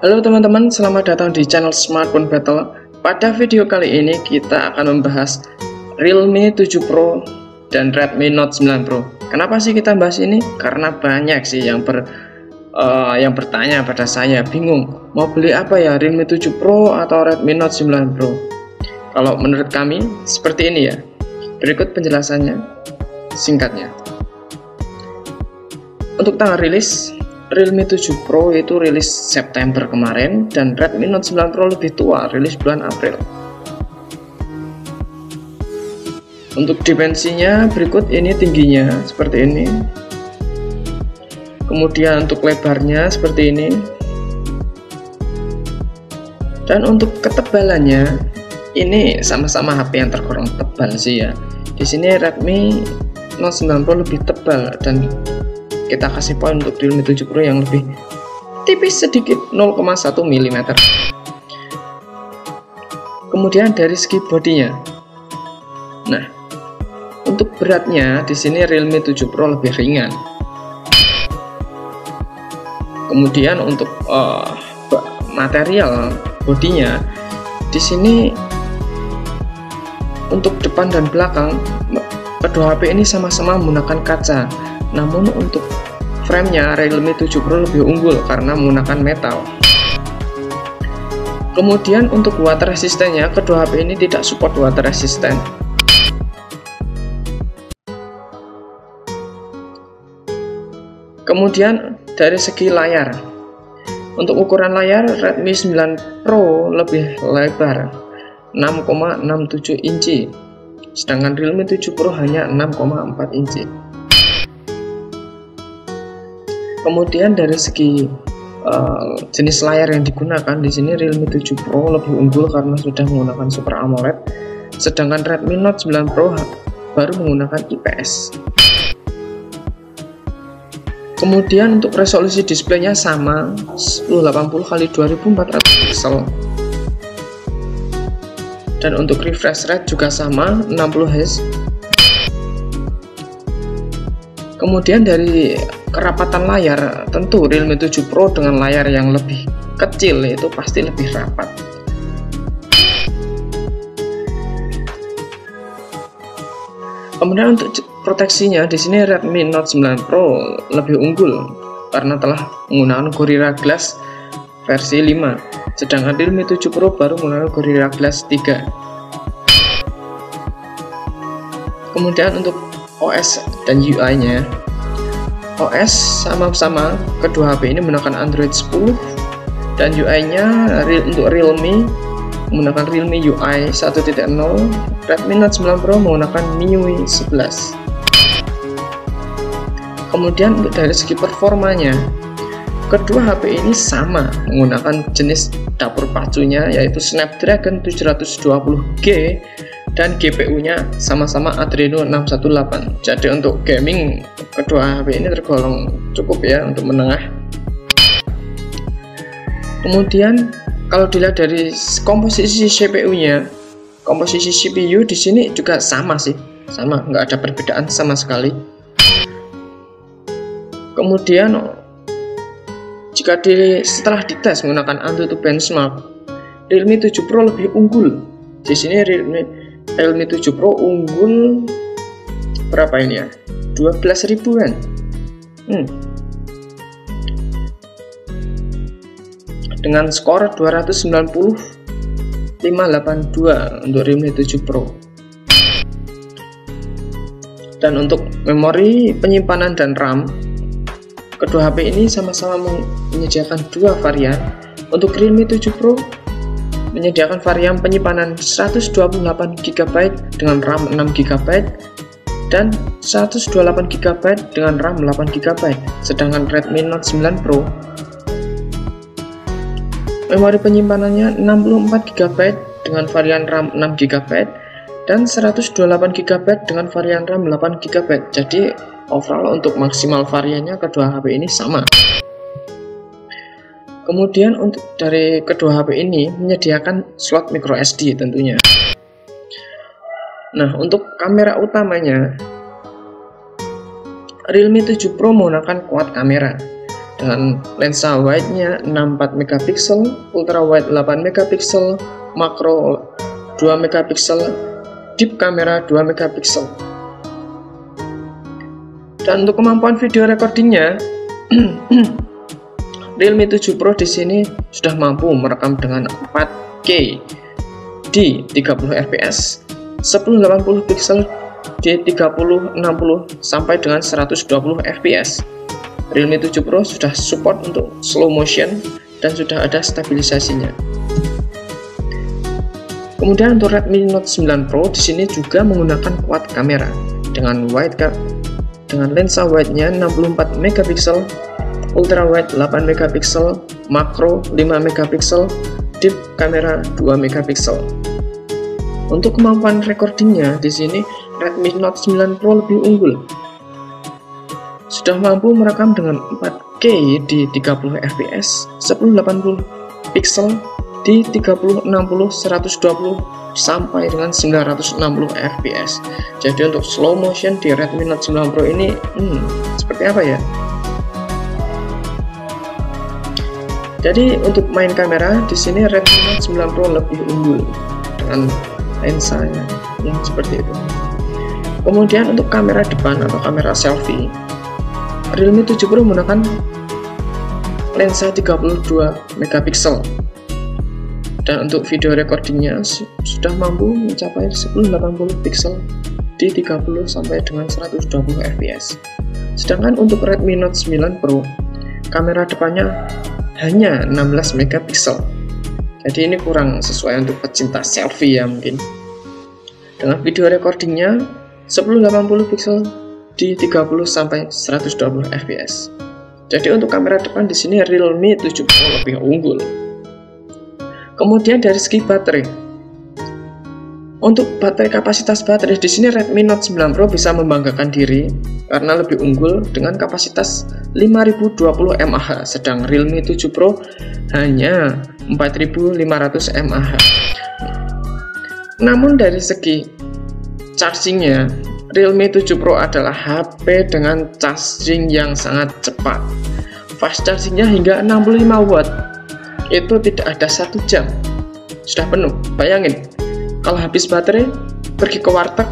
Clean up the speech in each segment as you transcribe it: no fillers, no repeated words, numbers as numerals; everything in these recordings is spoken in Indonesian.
Halo teman-teman, selamat datang di channel Smartphone Battle. Pada video kali ini kita akan membahas Realme 7 Pro dan Redmi Note 9 Pro. Kenapa sih kita bahas ini? Karena banyak sih yang bertanya pada saya, bingung mau beli apa ya, Realme 7 Pro atau Redmi Note 9 Pro. Kalau menurut kami seperti ini ya. Berikut penjelasannya singkatnya. Untuk tanggal rilis, Realme 7 Pro itu rilis September kemarin dan Redmi Note 9 Pro lebih tua, rilis bulan April. Untuk dimensinya berikut, ini tingginya seperti ini. Kemudian untuk lebarnya seperti ini. Dan untuk ketebalannya ini sama-sama HP yang tergolong tebal sih ya. Di sini Redmi Note 9 Pro lebih tebal dan kita kasih poin untuk Realme 7 Pro yang lebih tipis sedikit, 0,1 mm. Kemudian dari segi bodinya, nah untuk beratnya di sini Realme 7 Pro lebih ringan. Kemudian untuk material bodinya di sini untuk depan dan belakang kedua HP ini sama-sama menggunakan kaca. Namun untuk framenya Realme 7 Pro lebih unggul karena menggunakan metal. Kemudian untuk water resistannya, kedua HP ini tidak support water resistant. Kemudian dari segi layar, untuk ukuran layar Redmi 9 Pro lebih lebar 6,67 inci, sedangkan Realme 7 Pro hanya 6,4 inci. Kemudian dari segi jenis layar yang digunakan, di sini Realme 7 Pro lebih unggul karena sudah menggunakan Super AMOLED, sedangkan Redmi Note 9 Pro baru menggunakan IPS. Kemudian untuk resolusi displaynya sama, 1080x2400 pixel. Dan untuk refresh rate juga sama, 60 Hz. Kemudian dari kerapatan layar, tentu Realme 7 Pro dengan layar yang lebih kecil itu pasti lebih rapat. Kemudian untuk proteksinya, di sini Redmi Note 9 Pro lebih unggul karena telah menggunakan Gorilla Glass versi 5, sedangkan Realme 7 Pro baru menggunakan Gorilla Glass 3. Kemudian untuk OS dan UI-nya, OS sama-sama kedua HP ini menggunakan Android 10 dan UI-nya untuk Realme menggunakan Realme UI 1.0, Redmi Note 9 Pro menggunakan MIUI 11. Kemudian untuk dari segi performanya, kedua HP ini sama menggunakan jenis dapur pacunya yaitu Snapdragon 720G dan GPU-nya sama-sama Adreno 618. Jadi untuk gaming kedua HP ini tergolong cukup ya untuk menengah. Kemudian kalau dilihat dari komposisi CPU-nya, komposisi CPU di sini juga sama sih, sama, nggak ada perbedaan sama sekali. Kemudian jika setelah dites menggunakan AnTuTu benchmark, Realme 7 Pro lebih unggul. Di sini Realme 7 Pro unggul berapa ini ya? 12 ribuan. Dengan skor 290,582 untuk Realme 7 Pro. Dan untuk memori penyimpanan dan RAM, kedua HP ini sama-sama menyediakan dua varian. Untuk Realme 7 Pro menyediakan varian penyimpanan 128GB dengan RAM 6GB dan 128GB dengan RAM 8GB, sedangkan Redmi Note 9 Pro memori penyimpanannya 64GB dengan varian RAM 6GB dan 128GB dengan varian RAM 8GB. Jadi overall untuk maksimal variannya kedua HP ini sama. Kemudian untuk dari kedua HP ini menyediakan slot micro SD tentunya. Nah, untuk kamera utamanya Realme 7 Pro menggunakan quad kamera dengan lensa wide-nya 64 megapiksel, ultra wide 8 megapiksel, makro 2 megapiksel, deep kamera 2 megapiksel. Dan untuk kemampuan video recordingnya, Realme 7 Pro di sini sudah mampu merekam dengan 4K di 30 fps, 1080 pixel di 30, 60 sampai dengan 120 fps. Realme 7 Pro sudah support untuk slow motion dan sudah ada stabilisasinya. Kemudian untuk Redmi Note 9 Pro di sini juga menggunakan quad kamera dengan lensa wide-nya 64 megapiksel, ultra wide 8 megapiksel, makro 5 megapiksel, deep kamera 2 megapiksel. Untuk kemampuan recordingnya di sini Redmi Note 9 Pro lebih unggul. Sudah mampu merekam dengan 4K di 30 fps, 1080 pixel di 30, 60, 120 sampai dengan 960 fps. Jadi untuk slow motion di Redmi Note 9 Pro ini seperti apa ya? Jadi untuk main kamera di sini Redmi Note 9 Pro lebih unggul dengan lensanya yang seperti itu. Kemudian untuk kamera depan atau kamera selfie, Realme 7 Pro menggunakan lensa 32 megapiksel. Dan untuk video recordingnya sudah mampu mencapai 1080 pixel di 30 sampai dengan 120 fps. Sedangkan untuk Redmi Note 9 Pro, kamera depannya hanya 16 megapiksel. Jadi ini kurang sesuai untuk pecinta selfie ya mungkin. Dengan video recordingnya 1080 pixel di 30 sampai 120 fps. Jadi untuk kamera depan di sini Realme 7 Pro lebih unggul. Kemudian dari segi baterai, untuk baterai kapasitas baterai di sini Redmi Note 9 Pro bisa membanggakan diri karena lebih unggul dengan kapasitas 5020 mAh, sedang Realme 7 Pro hanya 4500 mAh. Namun dari segi chargingnya, Realme 7 Pro adalah HP dengan charging yang sangat cepat. Fast chargingnya hingga 65 watt. Itu tidak ada 1 jam sudah penuh. Bayangin kalau habis baterai pergi ke warteg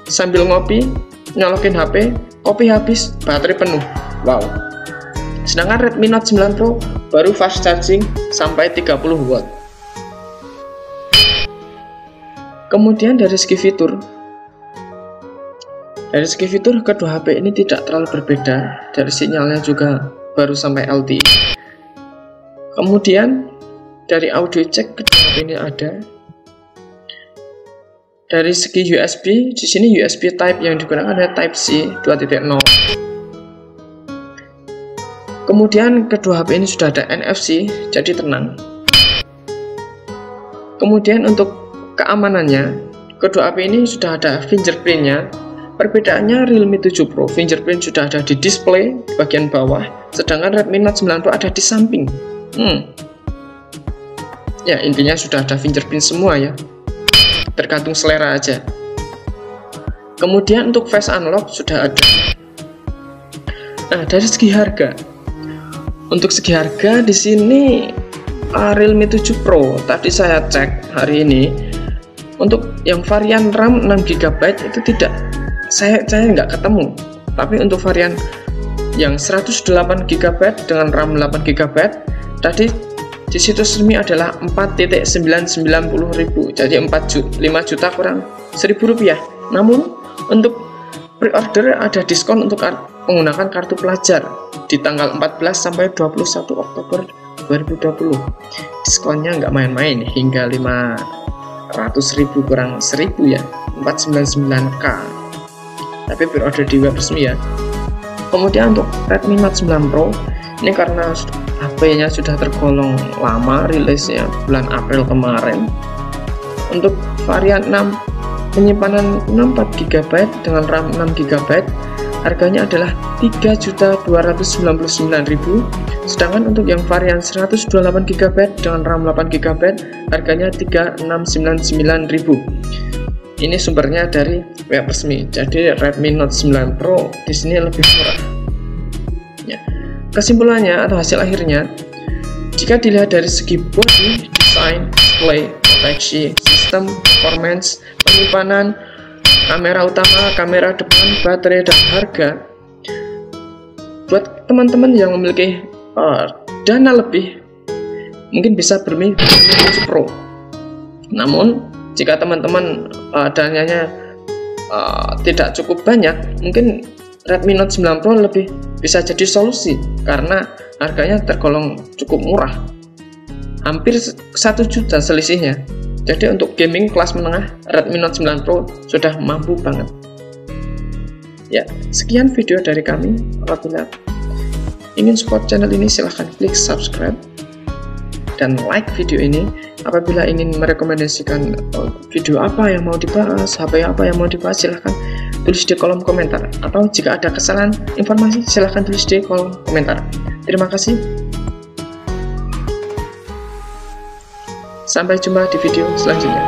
sambil ngopi, nyolokin HP, kopi habis, baterai penuh. Wow. Sedangkan Redmi Note 9 Pro baru fast charging sampai 30 watt. Kemudian dari segi fitur, kedua HP ini tidak terlalu berbeda. Dari sinyalnya juga baru sampai LTE. Kemudian dari audio jack kedua HP ini ada. Dari segi USB, di sini USB Type yang digunakan adalah Type C 2.0. Kemudian kedua HP ini sudah ada NFC, jadi tenang. Kemudian untuk keamanannya, kedua HP ini sudah ada fingerprintnya. Perbedaannya Realme 7 Pro, fingerprint sudah ada di display bagian bawah, sedangkan Redmi Note 9 Pro ada di samping. Ya intinya sudah ada fingerprint semua ya, tergantung selera aja. Kemudian untuk face unlock sudah ada. Nah dari segi harga, untuk segi harga di sini Realme 7 Pro tadi saya cek hari ini, untuk yang varian RAM 6GB itu tidak, saya nggak ketemu. Tapi untuk varian yang 128GB dengan RAM 8GB tadi di situs resmi adalah 4.990.000, jadi 5 juta kurang 1.000 rupiah. Namun untuk pre-order ada diskon untuk menggunakan kartu pelajar di tanggal 14 sampai 21 Oktober 2020. Diskonnya nggak main-main, hingga 500.000 kurang 1.000 ya, 499k. Tapi pre-order di web resmi ya. Kemudian untuk Redmi Note 9 Pro ini karena HP-nya sudah tergolong lama, rilisnya bulan April kemarin. Untuk varian 6 penyimpanan 64GB dengan RAM 6GB harganya adalah 3.299.000, sedangkan untuk yang varian 128GB dengan RAM 8GB harganya 3.699.000. Ini sumbernya dari web resmi. Jadi Redmi Note 9 Pro di sini lebih murah. Ya. kesimpulannya atau hasil akhirnya, jika dilihat dari segi body, design, display, proteksi, sistem, performance, penyimpanan, kamera utama, kamera depan, baterai, dan harga, buat teman-teman yang memiliki dana lebih, mungkin bisa beli Realme 7 Pro. Namun jika teman-teman dananya tidak cukup banyak, mungkin Redmi Note 9 Pro lebih bisa jadi solusi karena harganya tergolong cukup murah, hampir 1 juta selisihnya. Jadi untuk gaming kelas menengah, Redmi Note 9 Pro sudah mampu banget. Ya, sekian video dari kami. Apabila ingin support channel ini, silahkan klik subscribe dan like video ini. Apabila ingin merekomendasikan video apa yang mau dibahas, HP apa yang mau dibahas, silahkan tulis di kolom komentar. Atau jika ada kesalahan informasi, silahkan tulis di kolom komentar. Terima kasih. Sampai jumpa di video selanjutnya.